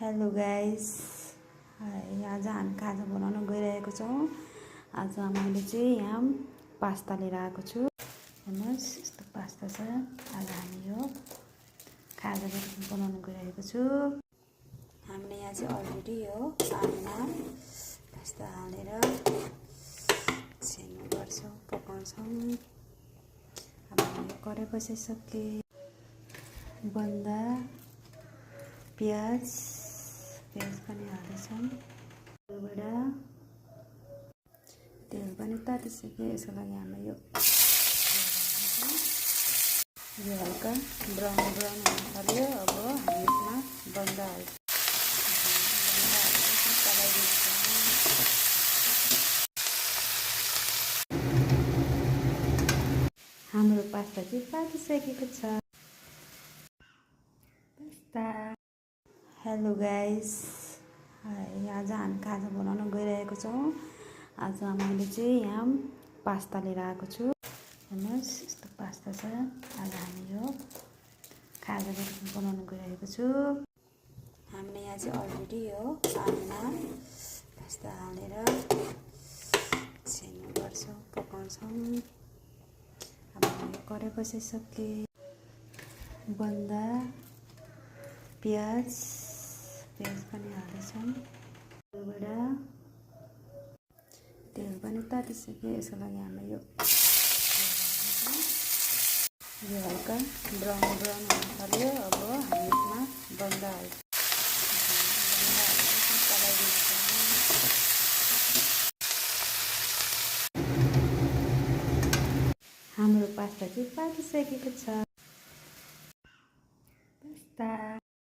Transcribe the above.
Hello guys, आज हामी खाजा बनाउन गइरहेको छौँ। आज मैले चाहिँ यहाँ पास्ता लिएर आएको छु। हेर्नुहोस्, यस्तो पास्ता छ। आज हामी यो खाजा बनाउन गइरहेको छु। हामीले यहाँ चाहिँ अलरेडी यो पानीमा पास्ता हालेर छेन्नु गर्छौँ, पकाउँछौँ। अब हामी कराई बसिसके बन्दा प्याज पनि हाल्दैछौँ। तेल पनि तातिसक्यो। यसको लागि हामी यो हल्का ब्राउन हुन थाल्यो। अब हामी यसमा बन्दा हाम्रो पास्ता चाहिँ पाकिसकेको छ। हेलो गाइस, आज हामी खाजा बनाउन गइरहेको छौँ। आज मैले चाहिँ यहाँ पास्ता लिएर आएको छु। हेर्नुहोस्, यस्तो पास्ता छ। आज हामी यो खाजा बनाउन गइरहेको छु। हामीले यहाँ चाहिँ अलरेडी यो पानीमा पास्ता हालेर छेन्नु गर्छौँ, पकाउँछौँ। अब हामी कराई बसिसके बन्दा प्याज पनि हाल्दैछौँ। तेल पनि तातिसक्यो। यसको लागि हामी यो हल्का ब्राउन हुन थाल्यो। अब हामी यसमा बन्दा हाम्रो पास्ता चाहिँ पाकिसकेको छ।